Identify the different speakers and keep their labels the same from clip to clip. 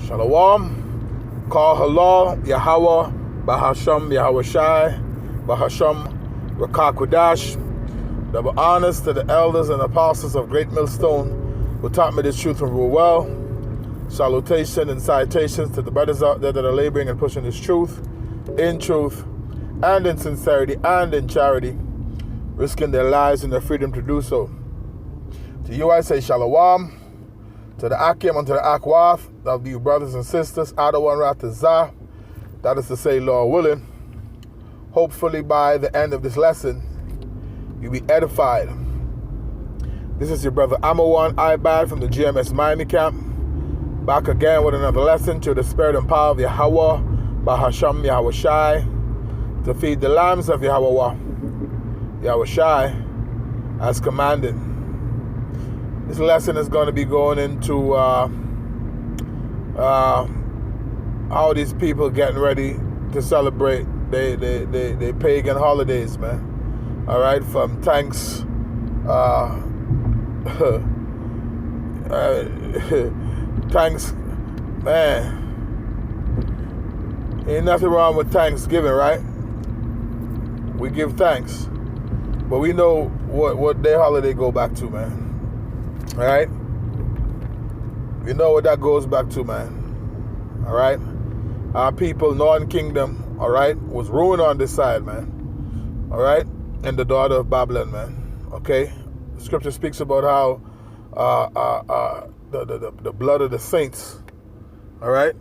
Speaker 1: Shalom. Call halal Yahweh Bahasham Yahweh Shai Bahasham Rakakwadash. Double honors to the elders and apostles of Great Millstone who taught me this truth and rule well. Salutation and citations to the brothers out there that are laboring and pushing this truth in truth and in sincerity and in charity, risking their lives and their freedom to do so. To you I say Shalom. To the Akim and to the Akwath, that'll be you brothers and sisters, Adawan Ratazah, that is to say, Lord willing, hopefully by the end of this lesson, you'll be edified. This is your brother Amawan Ibad from the GMS Miami camp, back again with another lesson to the spirit and power of Yahweh, Bahasham Yahweh Shai, to feed the lambs of Yahweh, Yahweh Shai, as commanded. This lesson is going to be going into how these people getting ready to celebrate the pagan holidays, man. All right, from thanks, thanks, man. Ain't nothing wrong with Thanksgiving, right? We give thanks, but we know what their holiday go back to, man. All right? You know what that goes back to, man. All right? Our people, Northern Kingdom, all right, was ruined on this side, man. All right? And the daughter of Babylon, man. Okay? The scripture speaks about how the blood of the saints, all right?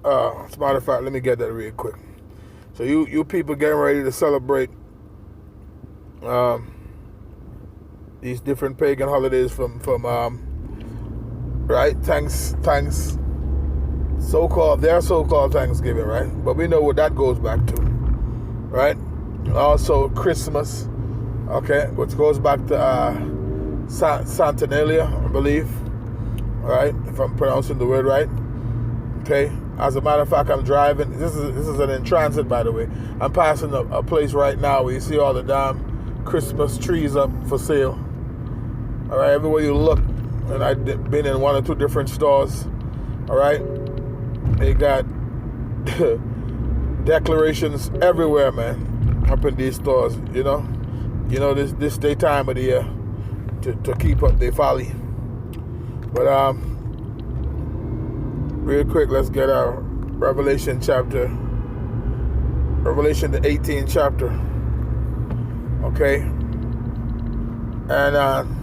Speaker 1: As a matter of fact, let me get that real quick. So you people getting ready to celebrate these different pagan holidays from right, thanks their so-called Thanksgiving, right? But we know what that goes back to, right? Also Christmas, okay, which goes back to Saturnalia, I believe, all right, if I'm pronouncing the word right. Okay, as a matter of fact, I'm driving. This is an in transit, by the way. I'm passing a place right now where you see all the damn Christmas trees up for sale. All right, everywhere you look, and I've been in one or two different stores. All right, they got declarations everywhere, man, up in these stores. You know this day time of the year to keep up their folly. But real quick, let's get our Revelation the 18th chapter. Okay, and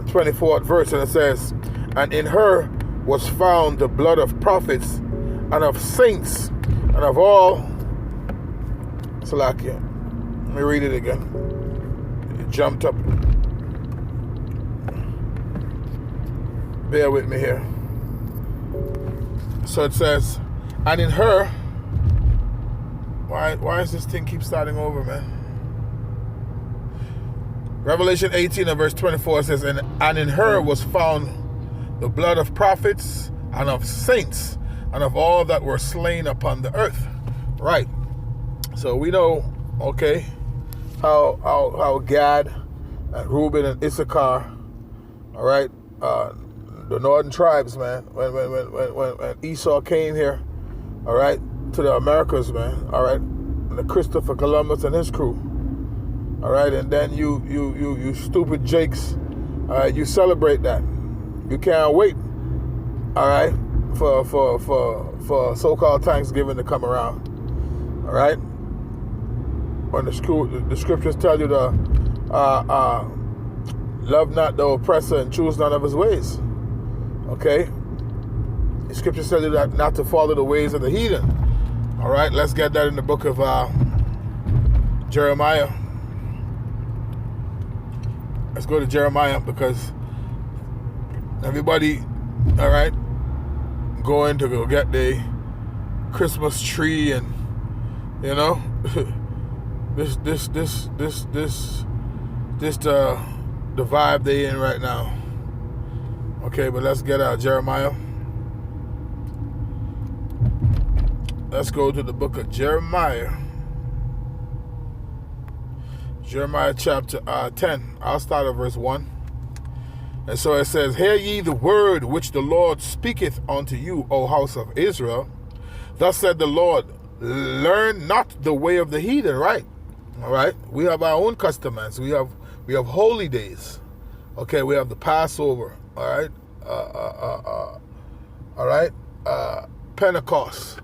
Speaker 1: 24th verse, and it says, and in her was found the blood of prophets and of saints and of all. Salakia. Let me read it again. It jumped up. Bear with me here. So it says, and in her, why does this thing keep starting over, man? Revelation 18 and verse 24 says, and in her was found the blood of prophets and of saints and of all that were slain upon the earth. Right. So we know, okay, how Gad and Reuben and Issachar, all right, the northern tribes, man, when Esau came here, all right, to the Americas, man, all right, and Christopher Columbus and his crew. All right, and then you stupid jakes, all right, you celebrate that. You can't wait, all right, for so-called Thanksgiving to come around, all right. When the scriptures tell you to love not the oppressor and choose none of his ways, okay. The scriptures tell you that not to follow the ways of the heathen. All right, let's get that in the book of Jeremiah. Let's go to Jeremiah, because everybody, all right, going to go get the Christmas tree, and you know, this the vibe they in right now. Okay, but let's get out Jeremiah. Let's go to the book of Jeremiah. Jeremiah chapter 10. I'll start at verse 1. And so it says, hear ye the word which the Lord speaketh unto you, O house of Israel. Thus said the Lord, learn not the way of the heathen, right? All right. We have our own customs. We have holy days. Okay, we have the Passover. All right. All right. Pentecost.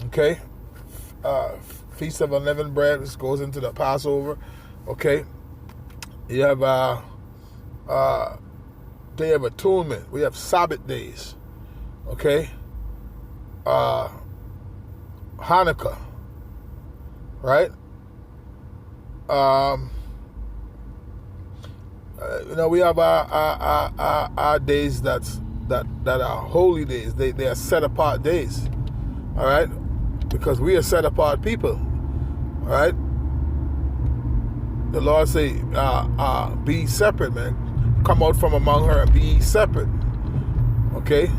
Speaker 1: Okay. Feast of Unleavened Bread. This goes into the Passover. Okay. You have Day of Atonement. We have Sabbath days. Okay. Hanukkah. Right. We have our days that are holy days. They are set apart days. All right, because we are set apart people. All right. The Lord say, be separate, man. Come out from among her and be separate. Okay.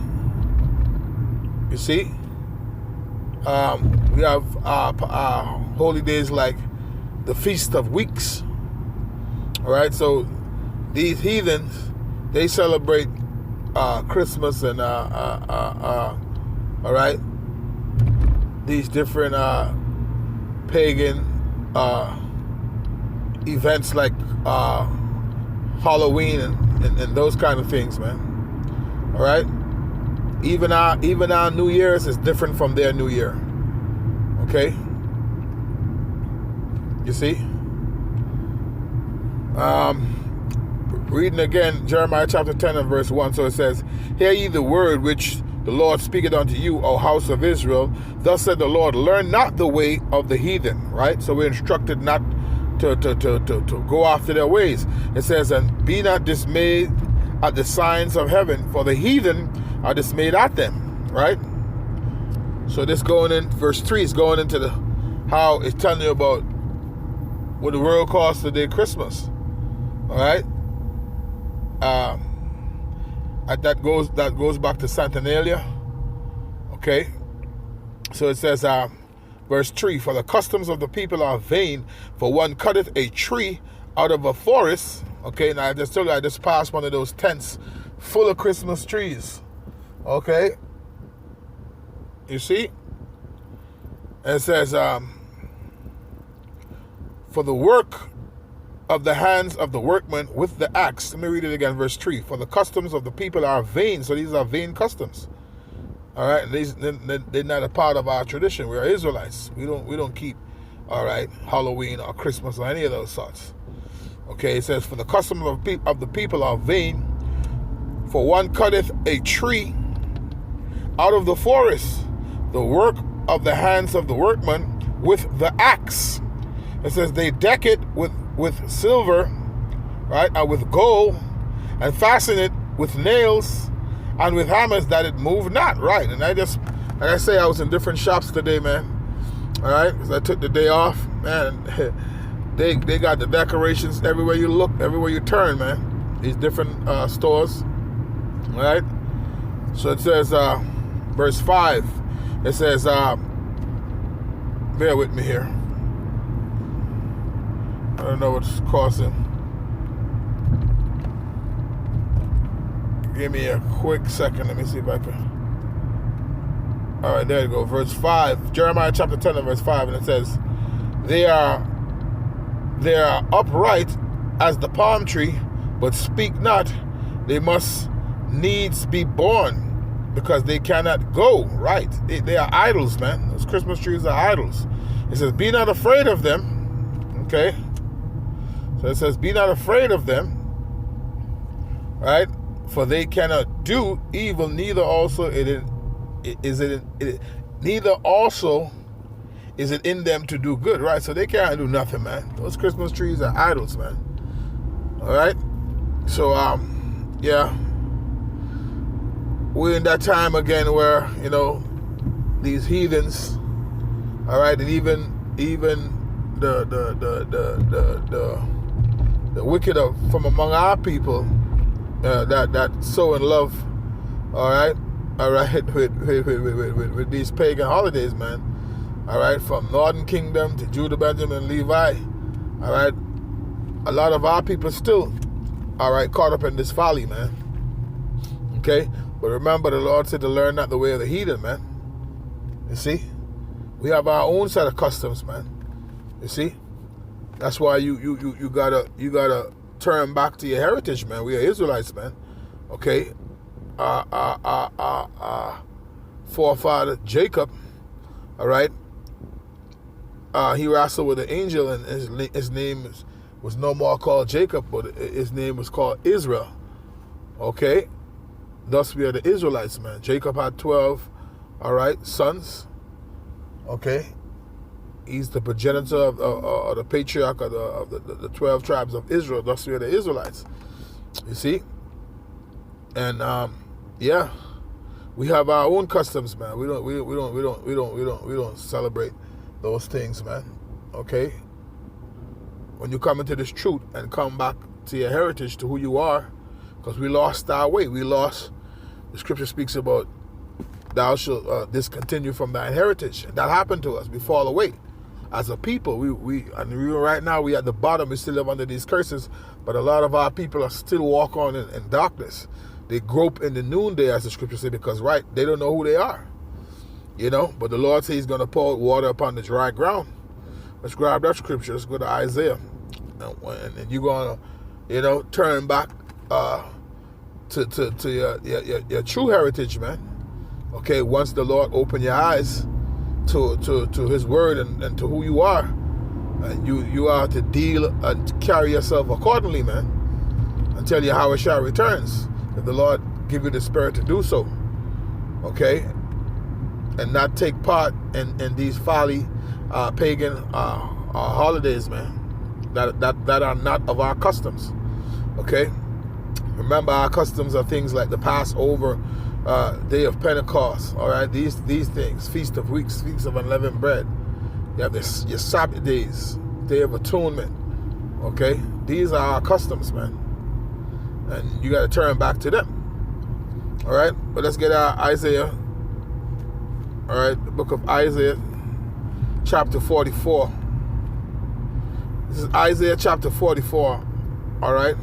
Speaker 1: You see, we have holy days like the Feast of Weeks. All right, so these heathens, they celebrate Christmas and all right, these different pagan events like Halloween and those kind of things, man. All right, even our New Year's is different from their New Year. Okay, you see. Reading again, Jeremiah chapter 10 and verse 1. So it says, hear ye the word which the Lord speaketh unto you, O house of Israel. Thus said the Lord, learn not the way of the heathen. Right? So we're instructed not to go after their ways. It says, and be not dismayed at the signs of heaven, for the heathen are dismayed at them. Right? So this going in, verse 3 is going into how it's telling you about what the world calls today Christmas. All right. That goes back to Saturnalia. Okay. So it says, verse 3, for the customs of the people are vain, for one cutteth a tree out of a forest. Okay, now I just told you, I just passed one of those tents full of Christmas trees. Okay. You see? And it says, for the work of the hands of the workman with the axe. Let me read it again, verse 3. For the customs of the people are vain. So these are vain customs. All right, they're not a part of our tradition. We are Israelites. We don't keep, all right, Halloween or Christmas or any of those sorts. Okay, it says, for the customs of the people are vain. For one cutteth a tree out of the forest, the work of the hands of the workman with the axe. It says they deck it with silver, right, or with gold, and fasten it with nails and with hammers that it move not. Right, and I just, like I say, I was in different shops today, man. All right, because I took the day off, man. They got the decorations everywhere you look, everywhere you turn, man. These different stores. All right. So it says, verse 5. It says, bear with me here. I don't know what's causing. Give me a quick second. Let me see if I can. All right, there you go. Verse 5. Jeremiah chapter 10 and verse 5. And it says, They are upright as the palm tree, but speak not. They must needs be born, because they cannot go. Right. They are idols, man. Those Christmas trees are idols. It says, be not afraid of them. Okay. So it says, be not afraid of them, right? For they cannot do evil, neither also is it in them to do good, right? So they can't do nothing, man. Those Christmas trees are idols, man. All right. So yeah, we're in that time again where, you know, these heathens, all right, and even the wicked from among our people that so in love, all right, with these pagan holidays, man, all right, from Northern Kingdom to Judah, Benjamin, Levi, all right, a lot of our people still, all right, caught up in this folly, man. Okay? But remember, the Lord said to learn not the way of the heathen, man. You see? We have our own set of customs, man. You see? That's why you gotta turn back to your heritage, man. We are Israelites, man. Okay? Forefather Jacob, all right? He wrestled with an angel, and his name was no more called Jacob, but his name was called Israel. Okay? Thus we are the Israelites, man. Jacob had 12, all right, sons. Okay? He's the progenitor of the patriarch of the 12 tribes of Israel. Thus we are the Israelites. You see? And yeah, we have our own customs, man. We don't celebrate those things, man. Okay? When you come into this truth and come back to your heritage, to who you are, because we lost our way. We lost. The scripture speaks about thou shalt discontinue from thy heritage. And that happened to us. We fall away as a people. We right now we at the bottom. We still live under these curses, but a lot of our people are still walk on in darkness. They grope in the noonday, as the scripture says, because they don't know who they are. You know, but the Lord says He's going to pour water upon the dry ground. Let's grab that scripture. Let's go to Isaiah, and you're going to, turn back to your true heritage, man. Okay, once the Lord open your eyes to His word and to who you are, and you are to deal and carry yourself accordingly, man, until Yahweh returns. If the Lord give you the spirit to do so, okay, and not take part in these folly pagan holidays, man, that are not of our customs. Okay, remember our customs are things like the Passover, Day of Pentecost. All right, these things, Feast of Weeks, Feast of Unleavened Bread. You have your Sabbath days, Day of Atonement. Okay, these are our customs, man, and you got to turn back to them. All right, but let's get Isaiah. All right, the book of Isaiah, chapter 44. This is Isaiah chapter 44. All right,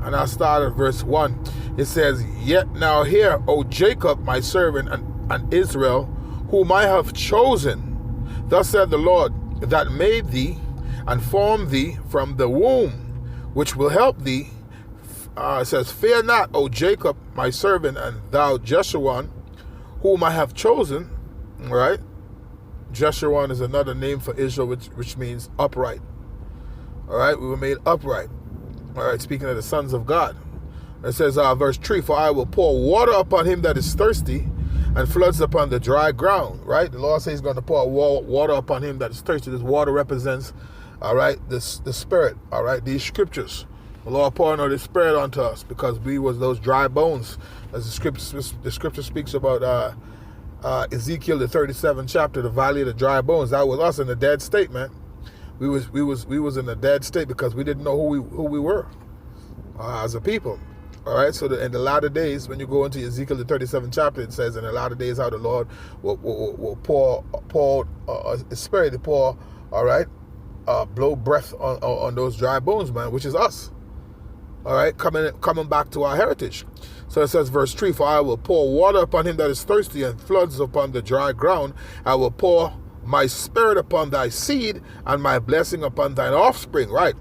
Speaker 1: and I'll start at verse 1. It says, "Yet now hear, O Jacob, my servant, and Israel, whom I have chosen. Thus said the Lord, that made thee and formed thee from the womb, which will help thee." It says, "Fear not, O Jacob, my servant, and thou Jeshurun, whom I have chosen." All right, Jeshurun is another name for Israel, which means upright. All right, we were made upright. All right, speaking of the sons of God. It says, verse 3, "For I will pour water upon him that is thirsty, and floods upon the dry ground." Right, the Lord says He's going to pour water upon him that is thirsty. This water represents, all right, the Spirit. All right, these scriptures. The Lord pouring out His Spirit onto us because we was those dry bones, as the scripture speaks about Ezekiel, the 37th chapter, the valley of the dry bones. That was us in a dead state, man. We was in a dead state because we didn't know who we were as a people. All right, so in the latter days, when you go into Ezekiel, the 37th chapter, it says in the latter days how the Lord will pour His Spirit to pour, all right, blow breath on those dry bones, man, which is us. All right, coming back to our heritage. So it says, verse 3, "For I will pour water upon him that is thirsty, and floods upon the dry ground. I will pour my Spirit upon thy seed, and my blessing upon thine offspring." Right,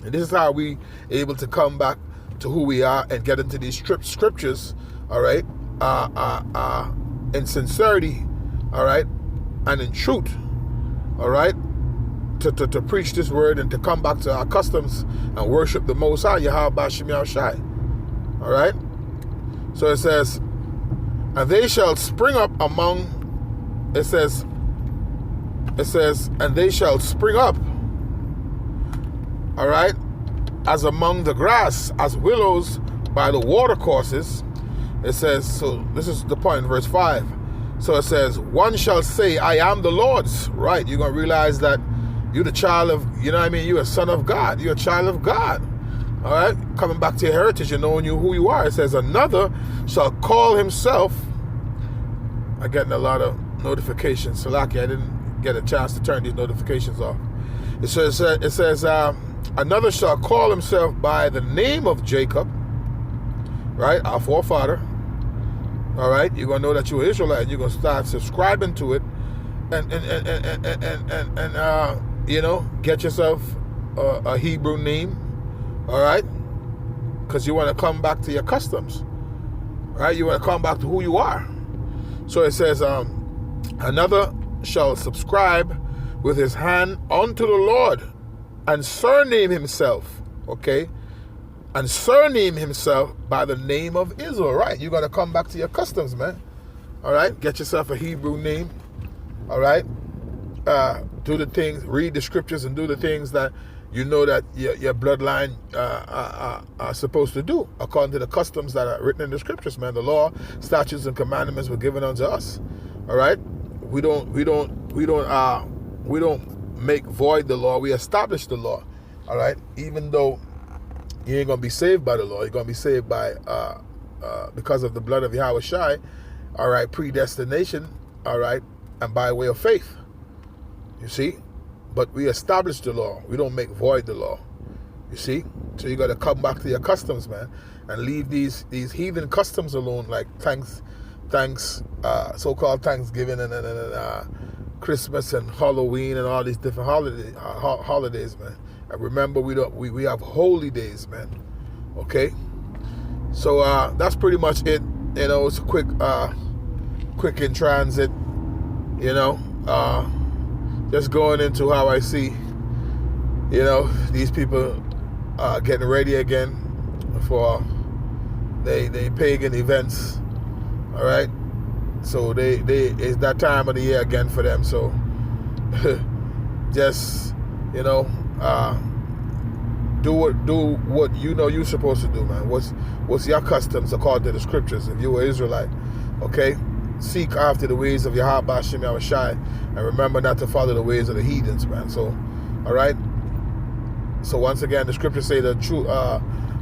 Speaker 1: and this is how we able to come back to who we are and get into these scriptures. All right, in sincerity, all right, and in truth. All right. To preach this word and to come back to our customs and worship the Most High, Yahweh Bashim Yahushai. All right? So it says, "And they shall spring up among," it says, "and they shall spring up," all right, "as among the grass, as willows by the watercourses." It says, so this is the point, verse 5. So it says, "One shall say, I am the Lord's." Right? You're going to realize that you're the child of, you're a son of God. You're a child of God. All right? Coming back to your heritage and knowing who you are. It says, "Another shall call himself," I'm getting a lot of notifications. Salaki, I didn't get a chance to turn these notifications off. It says, Another shall call himself by the name of Jacob, right? Our forefather. All right, you're gonna know that you're an Israelite, and you're gonna start subscribing to it, and you know, get yourself a Hebrew name. All right, because you want to come back to your customs, right? You want to come back to who you are. So it says, another shall subscribe with his hand unto the Lord, and surname himself, okay? And surname himself by the name of Israel, right? You got to come back to your customs, man. All right? Get yourself a Hebrew name, all right? Do the things, read the scriptures and do the things that you know that your bloodline are supposed to do according to the customs that are written in the scriptures, man. The law, statutes, and commandments were given unto us, all right? We don't make void the law. We establish the law, all right? Even though you ain't gonna be saved by the law, you're gonna be saved by because of the blood of Yahweh Shai, all right, predestination, all right, and by way of faith. You see, but we establish the law. We don't make void the law. You see, so you got to come back to your customs, man, and leave these heathen customs alone, like so-called Thanksgiving and Christmas and Halloween and all these different holidays, man. And remember, we have holy days, man. Okay, so that's pretty much it. You know, it's a quick in transit. You know, just going into how I see, you know, these people getting ready again for they pagan events. All right, so they it's that time of the year again for them. So just, you know, do what you know you're supposed to do, man. What's your customs according to the scriptures? If you were Israelite, okay, seek after the ways of Yahweh Hashem Yahweh Shai, and remember not to follow the ways of the heathens, man. So, all right. So once again, the scriptures say that true,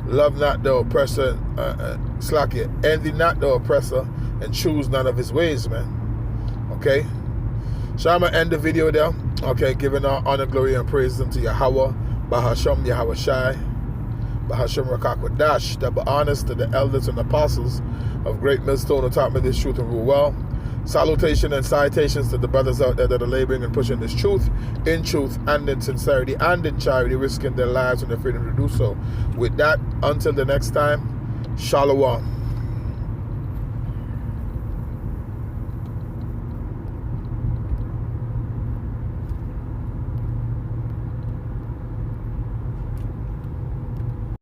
Speaker 1: love not the oppressor, envy not the oppressor, and choose none of his ways, man. Okay. So I'm gonna end the video there. Okay, giving all honor, glory, and praise unto Yahweh, Bahasham Yahweh Shai, Bahasham Rakakwadash, that be honest to the elders and apostles of Great Millstone who taught me this truth and rule well. Salutation and citations to the brothers out there that are laboring and pushing this truth and in sincerity and in charity, risking their lives and their freedom to do so. With that, until the next time, Shalom.